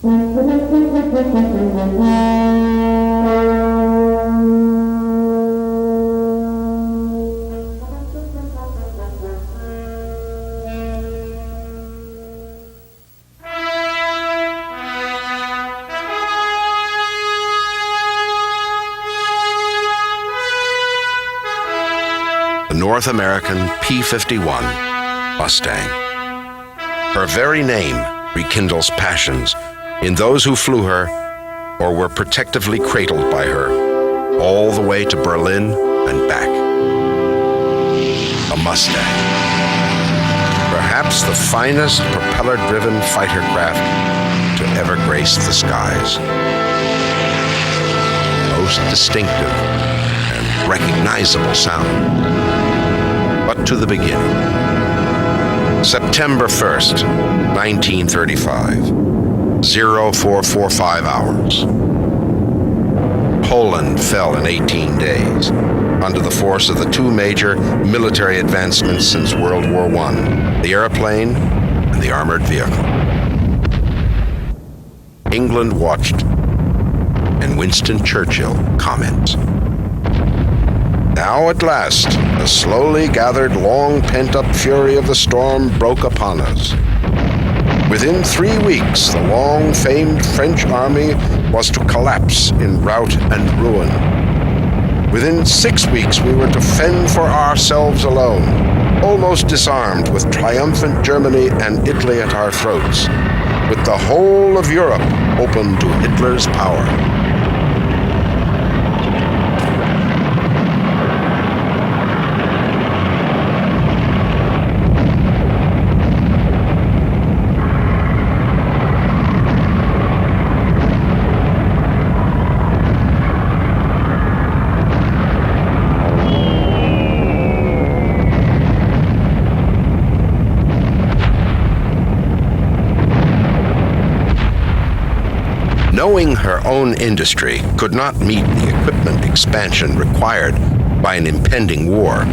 North American P-51 Mustang. Her very name rekindles passions in those who flew her or were protectively cradled by her, all the way to Berlin and back. A Mustang. Perhaps the finest propeller-driven fighter craft to ever grace the skies. Most distinctive and recognizable sound. But to the beginning. September 1st, 1935, 0445 hours. Poland fell in 18 days under the force of the two major military advancements since World War I, the airplane and the armored vehicle. England watched, and Winston Churchill comments. Now at last, the slowly gathered, long pent-up fury of the storm broke upon us. Within 3 weeks, the long-famed French army was to collapse in rout and ruin. Within 6 weeks, we were to fend for ourselves alone, almost disarmed with triumphant Germany and Italy at our throats, with the whole of Europe open to Hitler's power. Knowing her own industry could not meet the equipment expansion required by an impending war,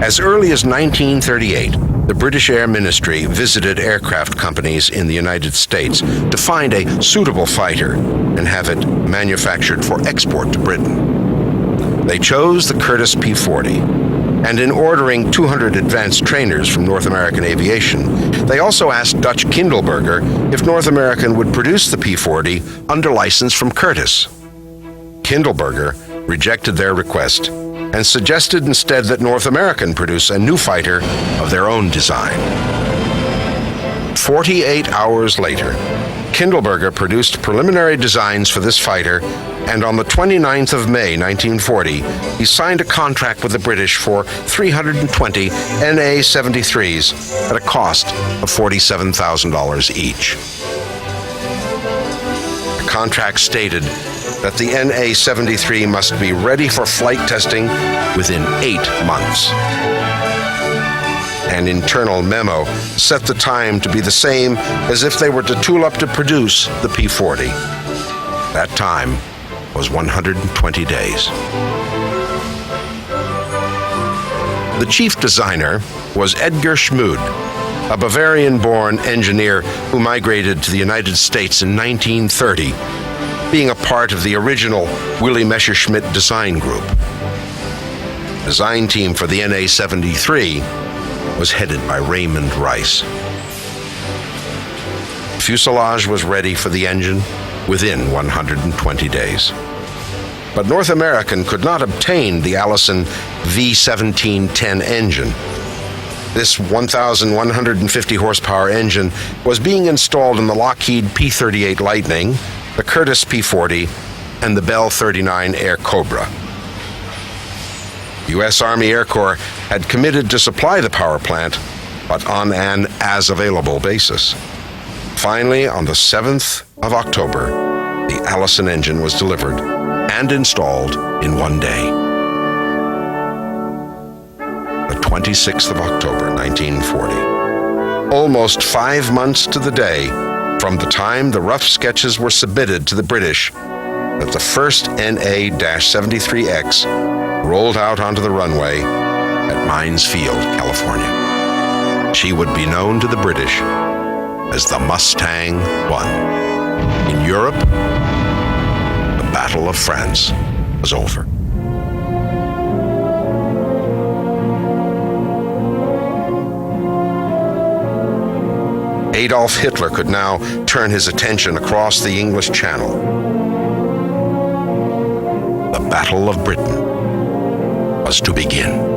as early as 1938, the British Air Ministry visited aircraft companies in the United States to find a suitable fighter and have it manufactured for export to Britain. They chose the Curtiss P-40, and in ordering 200 advanced trainers from North American Aviation, they also asked Dutch Kindleberger if North American would produce the P-40 under license from Curtiss. Kindleberger rejected their request and suggested instead that North American produce a new fighter of their own design. 48 hours later, Kindleberger produced preliminary designs for this fighter, and on the 29th of May, 1940, he signed a contract with the British for 320 NA-73s at a cost of $47,000 each. The contract stated that the NA-73 must be ready for flight testing within 8 months. An internal memo set the time to be the same as if they were to tool up to produce the P-40. That time was 120 days. The chief designer was Edgar Schmude, a Bavarian-born engineer who migrated to the United States in 1930, being a part of the original Willy Messerschmitt design group. The design team for the NA-73 was headed by Raymond Rice. Fuselage was ready for the engine within 120 days. But North American could not obtain the Allison V1710 engine. This 1,150 horsepower engine was being installed in the Lockheed P-38 Lightning, the Curtiss P-40, and the Bell 39 Air Cobra. U.S. Army Air Corps had committed to supply the power plant, but on an as-available basis. Finally, on the 7th of October, the Allison engine was delivered and installed in one day. The 26th of October, 1940. Almost 5 months to the day from the time the rough sketches were submitted to the British that the first NA-73X rolled out onto the runway at Mines Field, California. She would be known to the British as the Mustang 1. In Europe, the Battle of France was over. Adolf Hitler could now turn his attention across the English Channel. The Battle of Britain was to begin.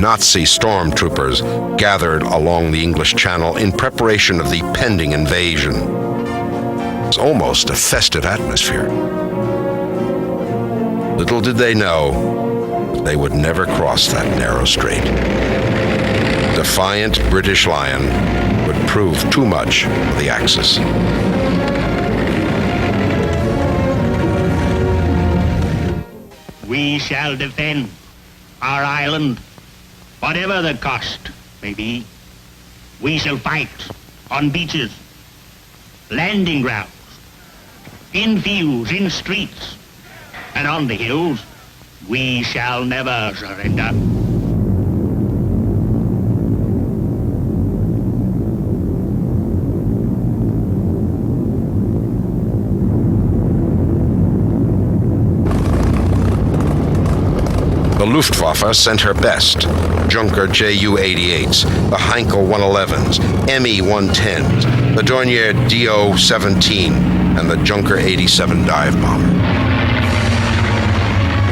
Nazi stormtroopers gathered along the English Channel in preparation of the pending invasion. It was almost a festive atmosphere. Little did they know that they would never cross that narrow strait. Defiant British Lion would prove too much for the Axis. We shall defend our island, whatever the cost may be. We shall fight on beaches, landing grounds, in fields, in streets, and on the hills. We shall never surrender. The Luftwaffe sent her best: Junker Ju-88s, the Heinkel 111s, Me-110s, the Dornier Do-17, and the Junker 87 dive bomber.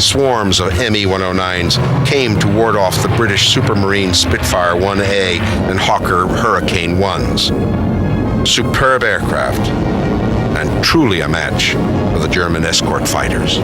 Swarms of Me-109s came to ward off the British Supermarine Spitfire 1A and Hawker Hurricane 1s. Superb aircraft, and truly a match for the German escort fighters.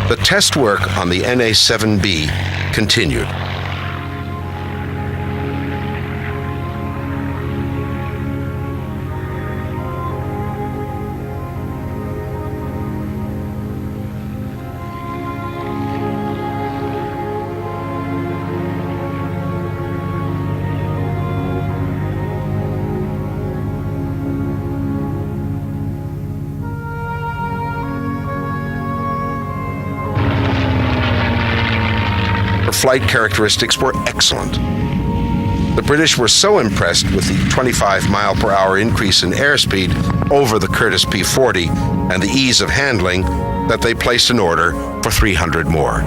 The test work on the NA-7B continued. Flight characteristics were excellent. The British were so impressed with the 25-mile-per-hour increase in airspeed over the Curtiss P-40 and the ease of handling that they placed an order for 300 more.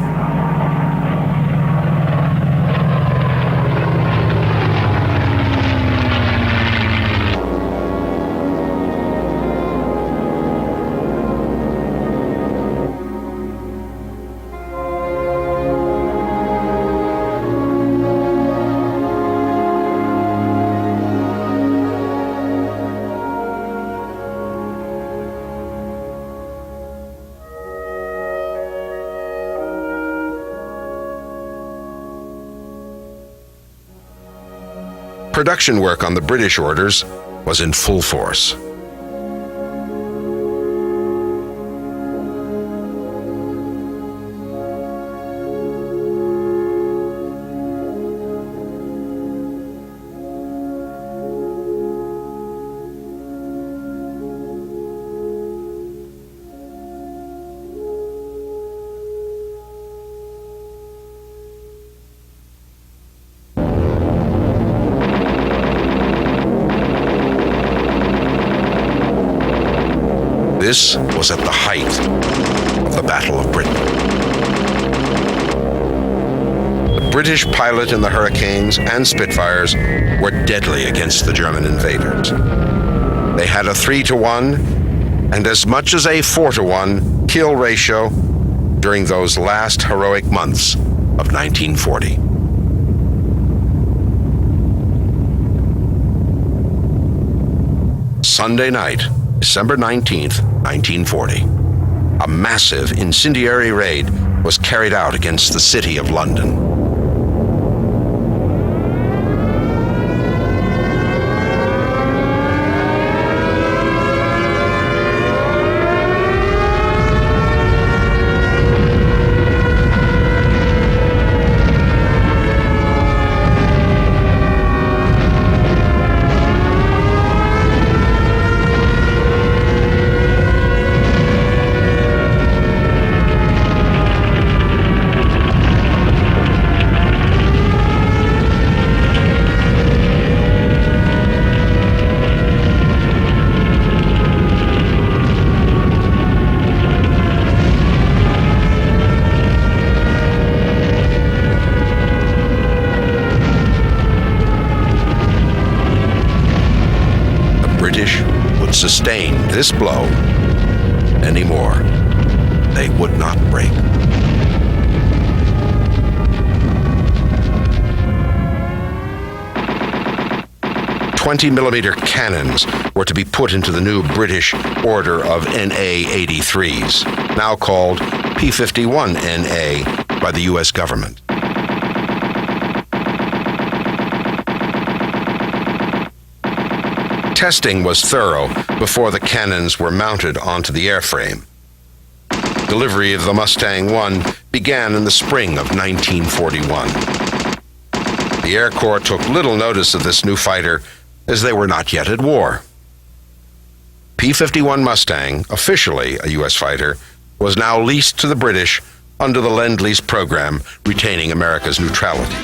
Production work on the British orders was in full force. This was at the height of the Battle of Britain. The British pilot in the Hurricanes and Spitfires were deadly against the German invaders. They had a 3-to-1 and as much as a 4-to-1 kill ratio during those last heroic months of 1940. Sunday night, December 19th, 1940. A massive incendiary raid was carried out against the city of London. Sustain this blow anymore. They would not break. .20mm cannons were to be put into the new British order of NA-83s, now called P-51NA by the U.S. government. Testing was thorough before the cannons were mounted onto the airframe. Delivery of the Mustang I began in the spring of 1941. The Air Corps took little notice of this new fighter as they were not yet at war. P-51 Mustang, officially a U.S. fighter, was now leased to the British under the Lend-Lease program, retaining America's neutrality.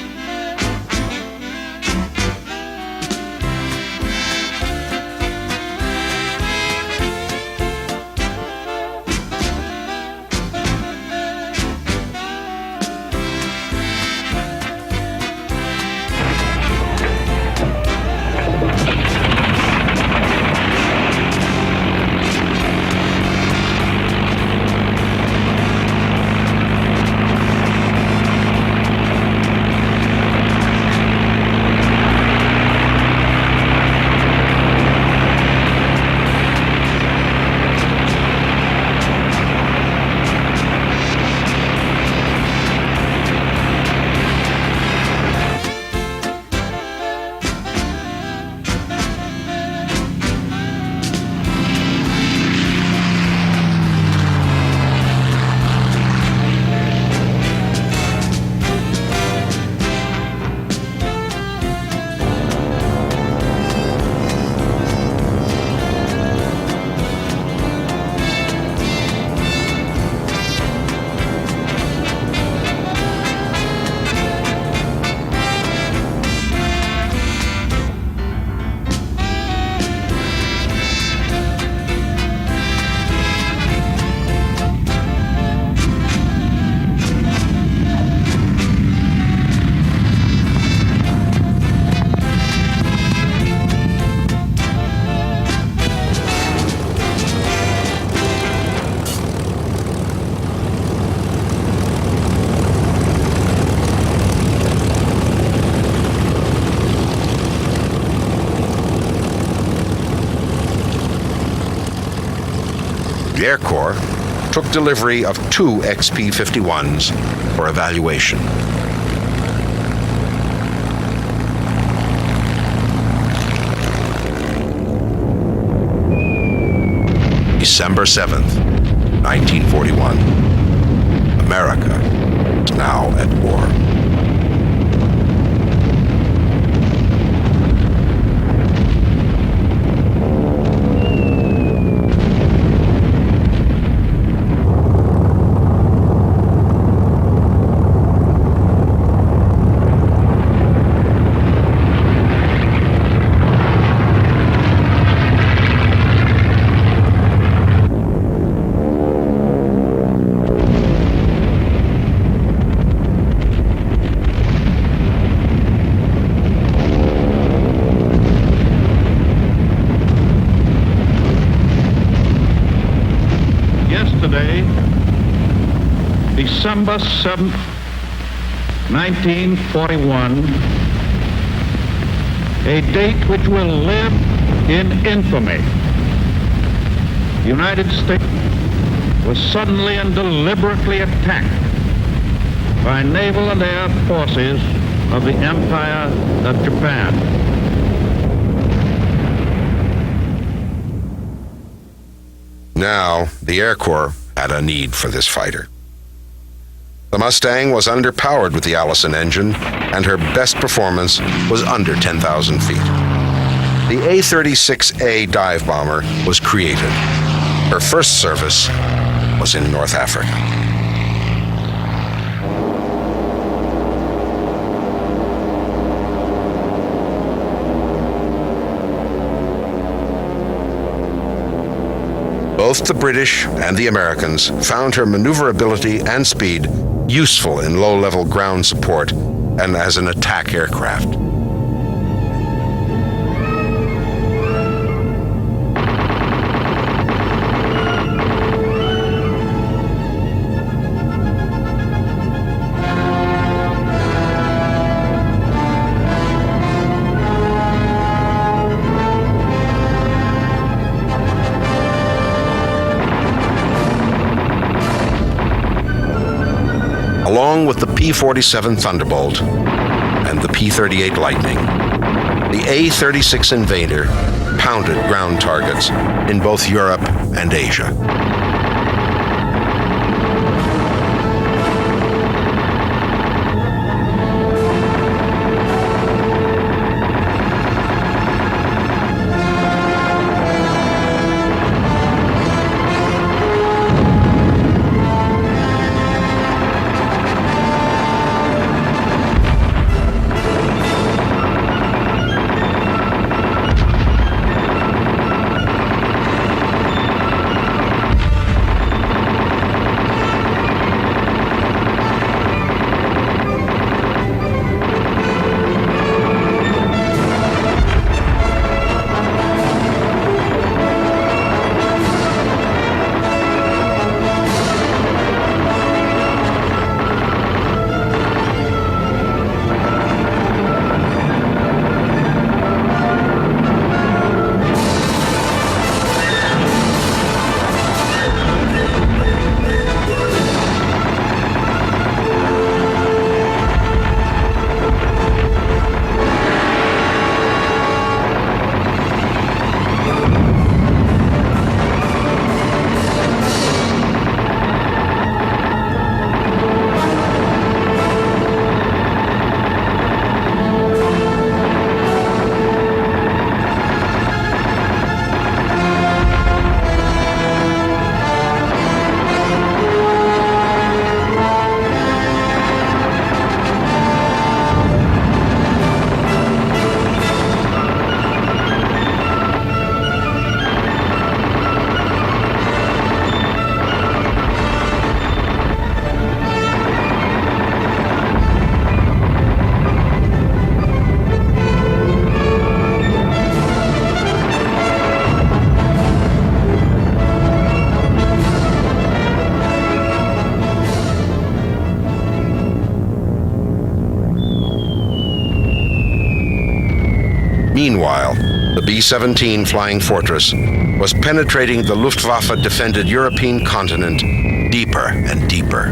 The Air Corps took delivery of 2 XP-51s for evaluation. December 7th, 1941. America is now at war. Yesterday, December 7th, 1941, a date which will live in infamy. The United States was suddenly and deliberately attacked by naval and air forces of the Empire of Japan. Now, the Air Corps had a need for this fighter. The Mustang was underpowered with the Allison engine, and her best performance was under 10,000 feet. The A-36A dive bomber was created. Her first service was in North Africa. Both the British and the Americans found her maneuverability and speed useful in low-level ground support and as an attack aircraft. Along with the P-47 Thunderbolt and the P-38 Lightning, the A-36 Invader pounded ground targets in both Europe and Asia. Meanwhile, the B-17 Flying Fortress was penetrating the Luftwaffe-defended European continent deeper and deeper.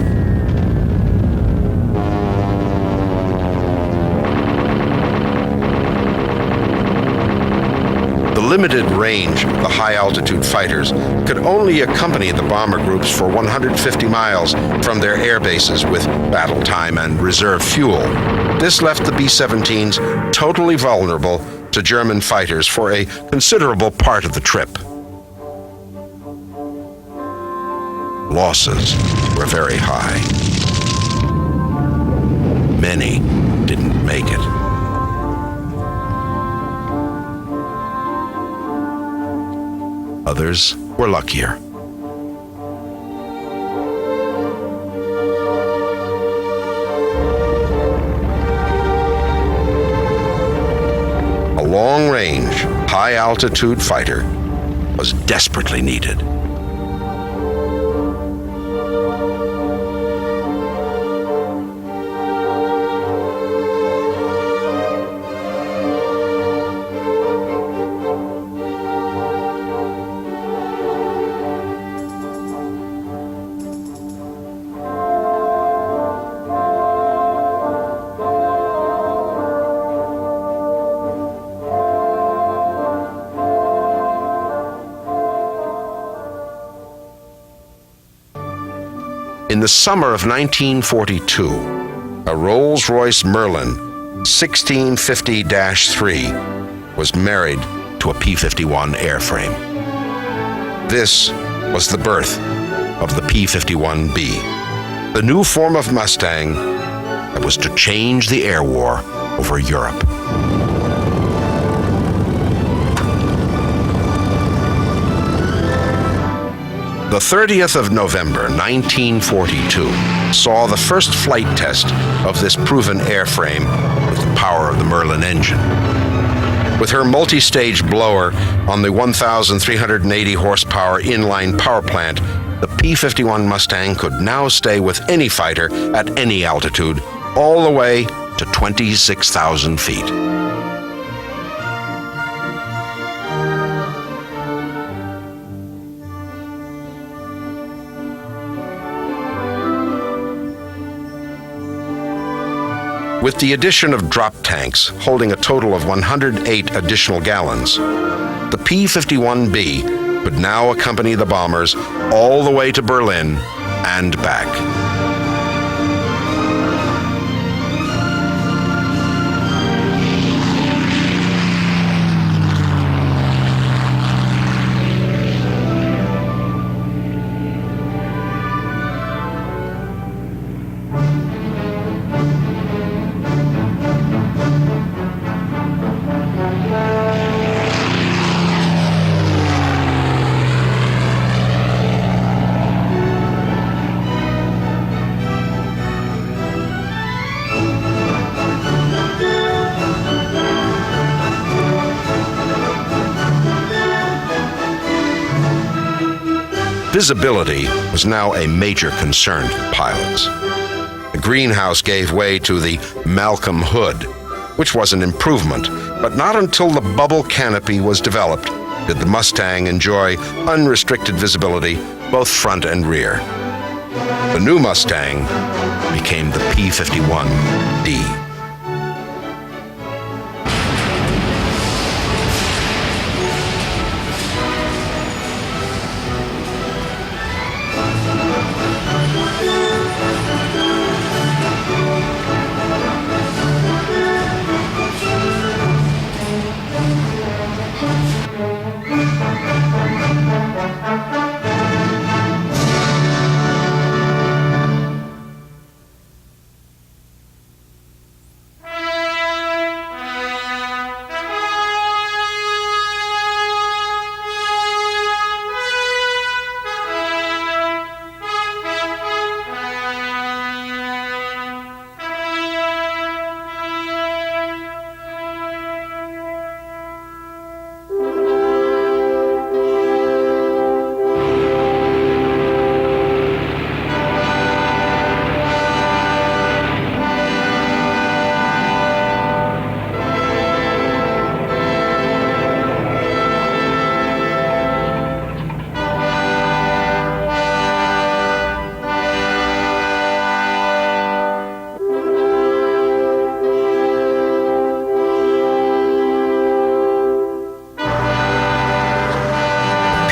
The limited range of the high-altitude fighters could only accompany the bomber groups for 150 miles from their air bases with battle time and reserve fuel. This left the B-17s totally vulnerable to German fighters for a considerable part of the trip. Losses were very high. Many didn't make it. Others were luckier. A long-range, high-altitude fighter was desperately needed. In the summer of 1942, a Rolls-Royce Merlin 1650-3 was married to a P-51 airframe. This was the birth of the P-51B, the new form of Mustang that was to change the air war over Europe. The 30th of November, 1942, saw the first flight test of this proven airframe with the power of the Merlin engine. With her multi-stage blower on the 1,380 horsepower inline power plant, the P-51 Mustang could now stay with any fighter at any altitude, all the way to 26,000 feet. With the addition of drop tanks holding a total of 108 additional gallons, the P-51B could now accompany the bombers all the way to Berlin and back. Visibility was now a major concern for pilots. The greenhouse gave way to the Malcolm hood, which was an improvement, but not until the bubble canopy was developed did the Mustang enjoy unrestricted visibility both front and rear. The new Mustang became the P-51D.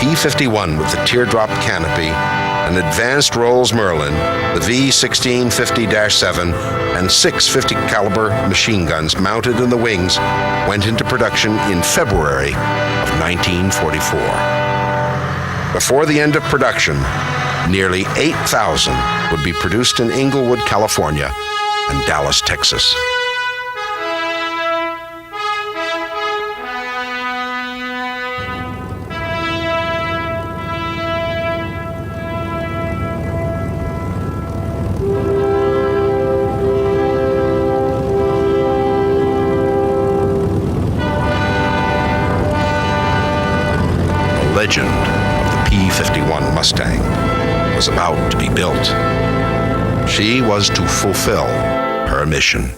P-51 with the teardrop canopy, an advanced Rolls Merlin, the V-1650-7, and 6 50 caliber machine guns mounted in the wings went into production in February of 1944. Before the end of production, nearly 8,000 would be produced in Inglewood, California, and Dallas, Texas. Legend of the P-51 Mustang was about to be built. She was to fulfill her mission.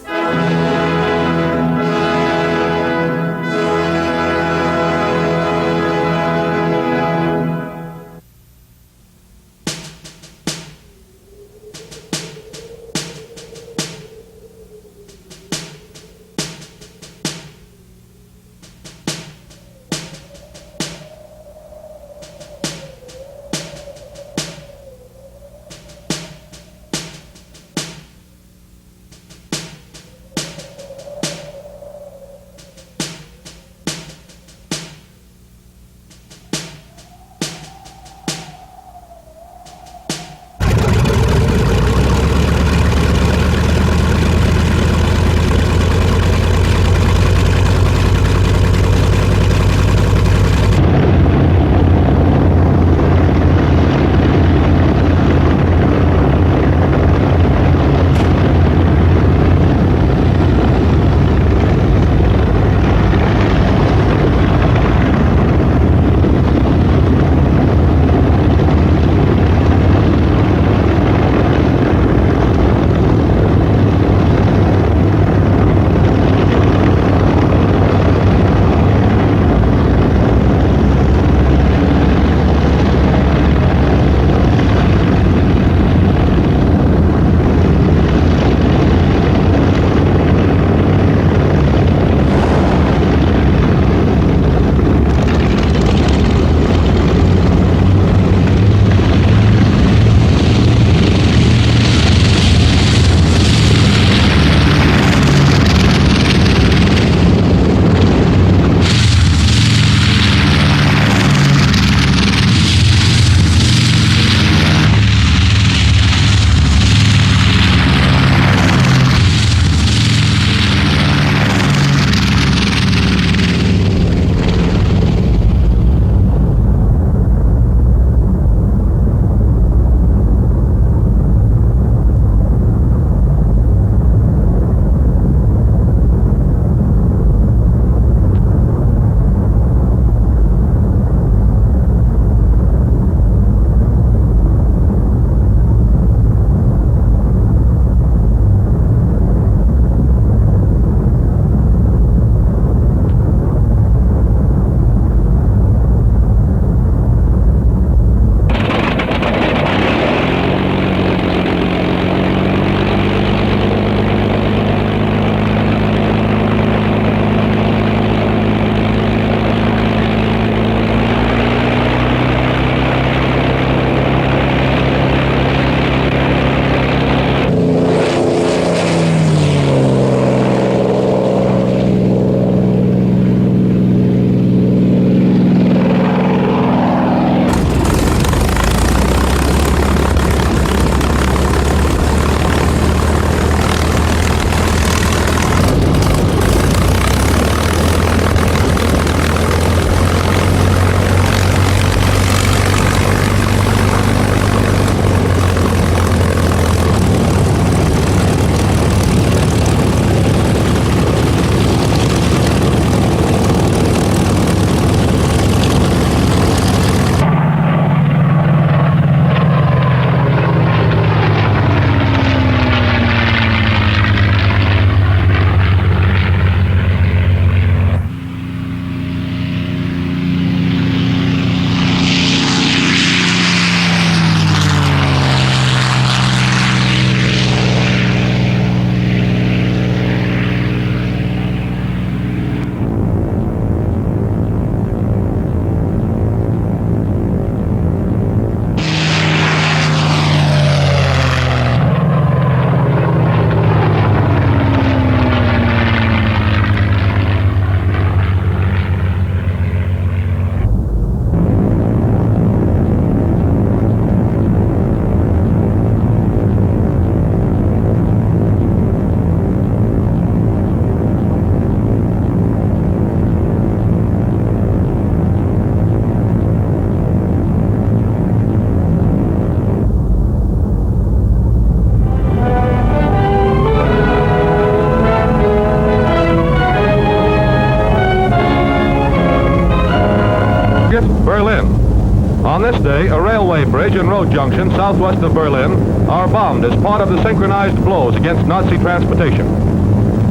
Berlin. On this day, a railway bridge and road junction southwest of Berlin are bombed as part of the synchronized blows against Nazi transportation.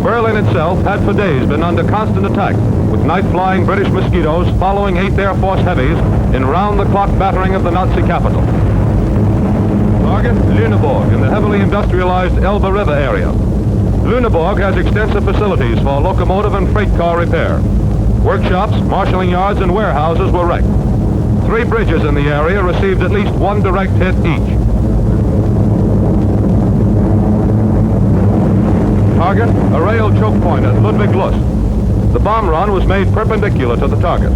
Berlin itself had for days been under constant attack, with night-flying British mosquitoes following 8th Air Force heavies in round-the-clock battering of the Nazi capital. Target, Lüneburg, in the heavily industrialized Elbe River area. Lüneburg has extensive facilities for locomotive and freight car repair. Workshops, marshalling yards, and warehouses were wrecked. 3 bridges in the area received at least 1 direct hit each. Target, a rail choke point at Ludwig Lust. The bomb run was made perpendicular to the target.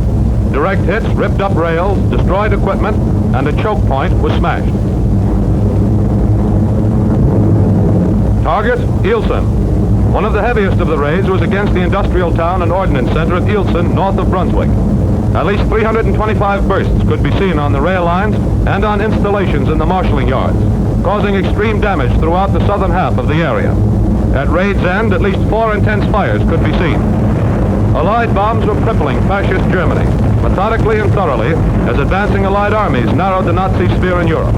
Direct hits ripped up rails, destroyed equipment, and a choke point was smashed. Target, Ilsen. One of the heaviest of the raids was against the industrial town and ordnance center at Ilsen, north of Brunswick. At least 325 bursts could be seen on the rail lines and on installations in the marshalling yards, causing extreme damage throughout the southern half of the area. At raid's end, at least 4 intense fires could be seen. Allied bombs were crippling fascist Germany, methodically and thoroughly, as advancing Allied armies narrowed the Nazi sphere in Europe.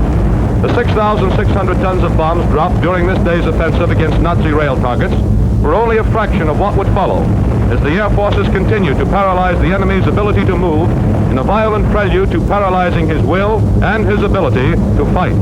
The 6,600 tons of bombs dropped during this day's offensive against Nazi rail targets were only a fraction of what would follow, as the air forces continued to paralyze the enemy's ability to move in a violent prelude to paralyzing his will and his ability to fight.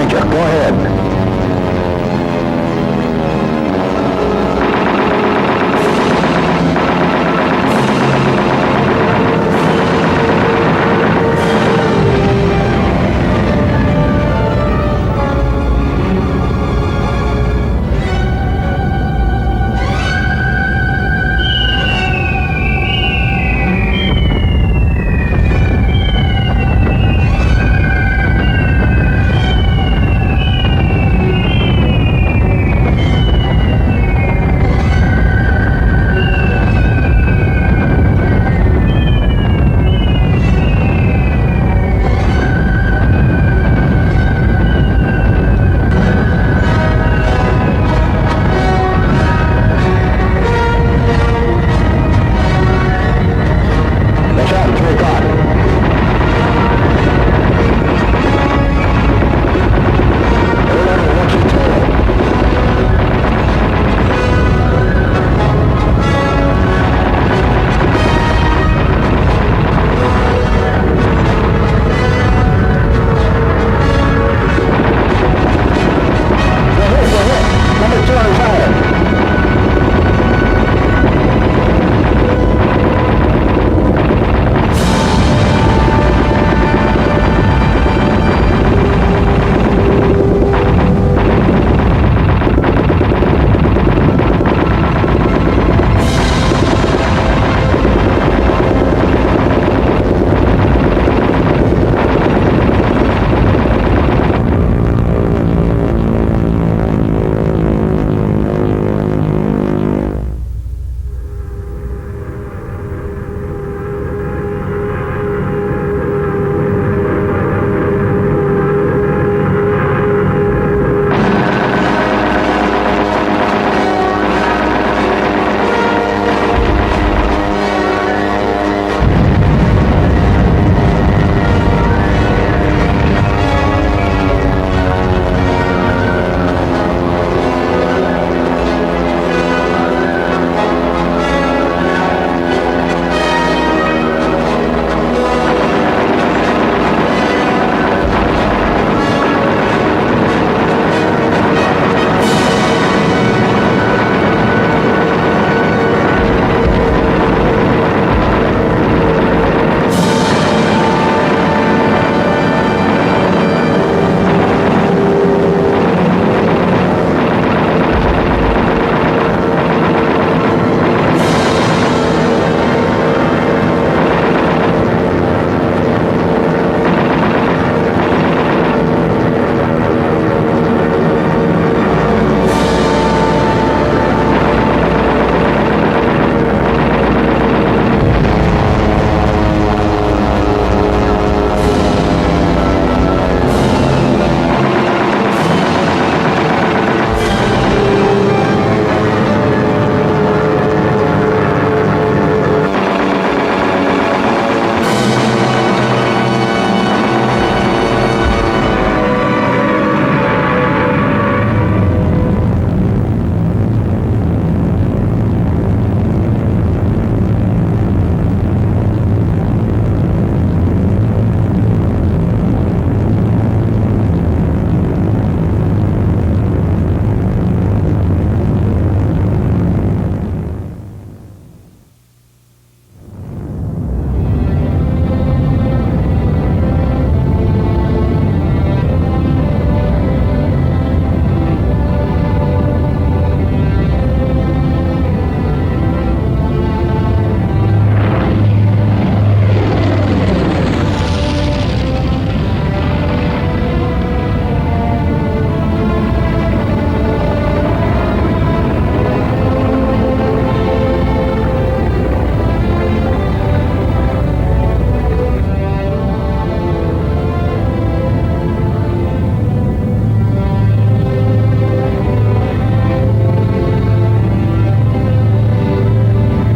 Major. Go ahead.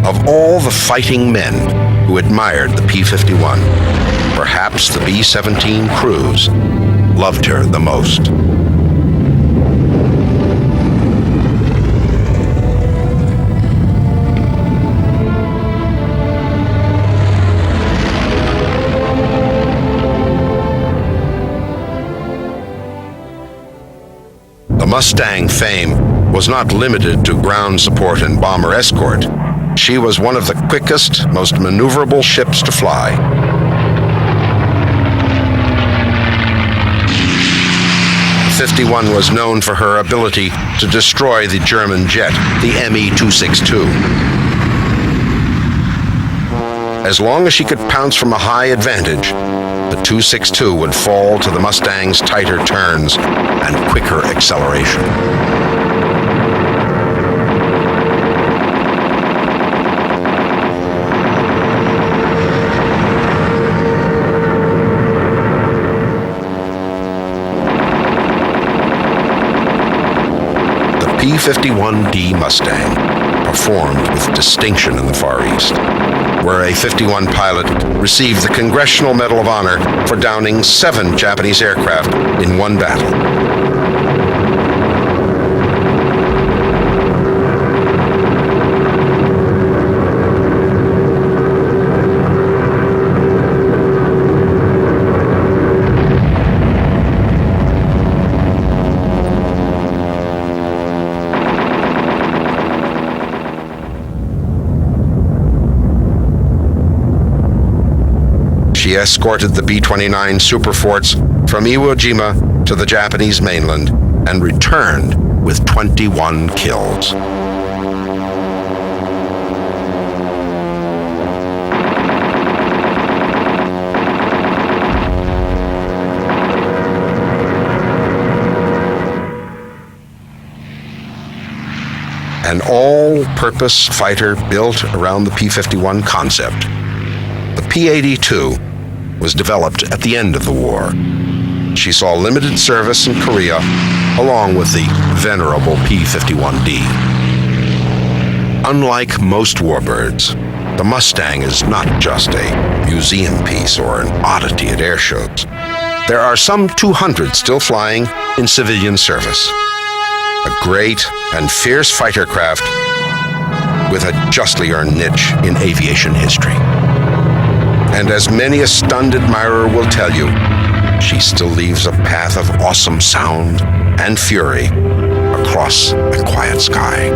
Of all the fighting men who admired the P-51, perhaps the B-17 crews loved her the most. Mustang fame was not limited to ground support and bomber escort. She was one of the quickest, most maneuverable ships to fly. The 51 was known for her ability to destroy the German jet, the Me-262. As long as she could pounce from a high advantage, the 262 would fall to the Mustang's tighter turns and quicker acceleration. The P-51D Mustang performed with distinction in the Far East, where a 51 pilot received the Congressional Medal of Honor for downing 7 Japanese aircraft in one battle. She escorted the B-29 Superforts from Iwo Jima to the Japanese mainland and returned with 21 kills. An all-purpose fighter built around the P-51 concept, the P-82 was developed at the end of the war. She saw limited service in Korea, along with the venerable P-51D. Unlike most warbirds, the Mustang is not just a museum piece or an oddity at air shows. There are some 200 still flying in civilian service. A great and fierce fighter craft with a justly earned niche in aviation history. And as many a stunned admirer will tell you, she still leaves a path of awesome sound and fury across a quiet sky.